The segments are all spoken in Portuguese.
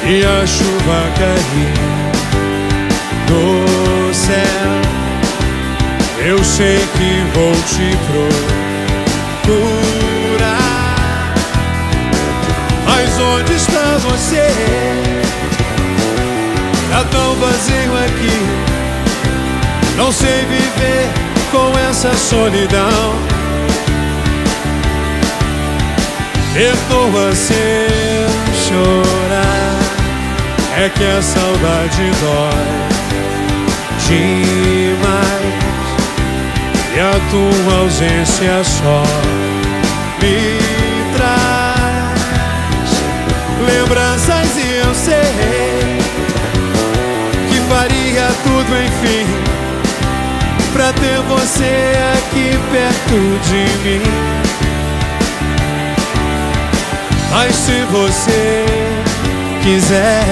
e a chuva cair do céu, eu sei que vou te procurar. Mas onde está você? Tá tão vazio aqui, não sei viver com essa solidão. Perdoa se eu chorar, é que a saudade dói demais, e a tua ausência só me traz lembranças, e eu sei que faria tudo, enfim, pra ter você aqui perto de mim. Mas se você quiser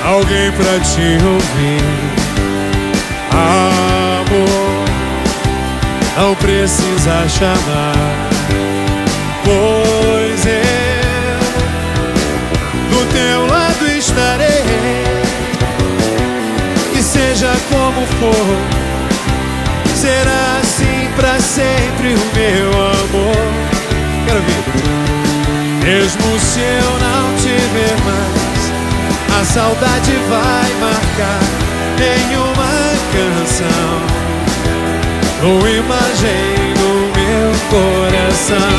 alguém pra te ouvir, amor, não precisa chamar, pois eu do teu lado estarei. Que seja como for, será assim pra sempre o meu amor. Quero ouvir. Mesmo se eu não te ver mais, a saudade vai marcar em uma canção, uma imagem no meu coração.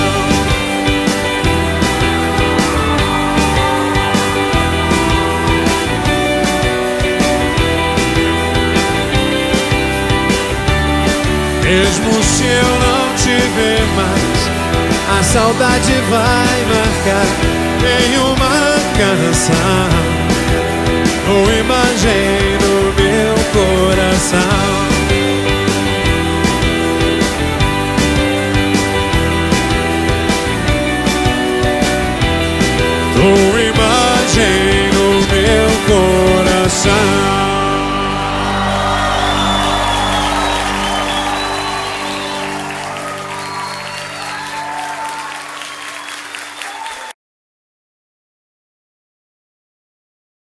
Mesmo se eu não te ver mais, a saudade vai marcar em uma canção, uma imagem no meu coração.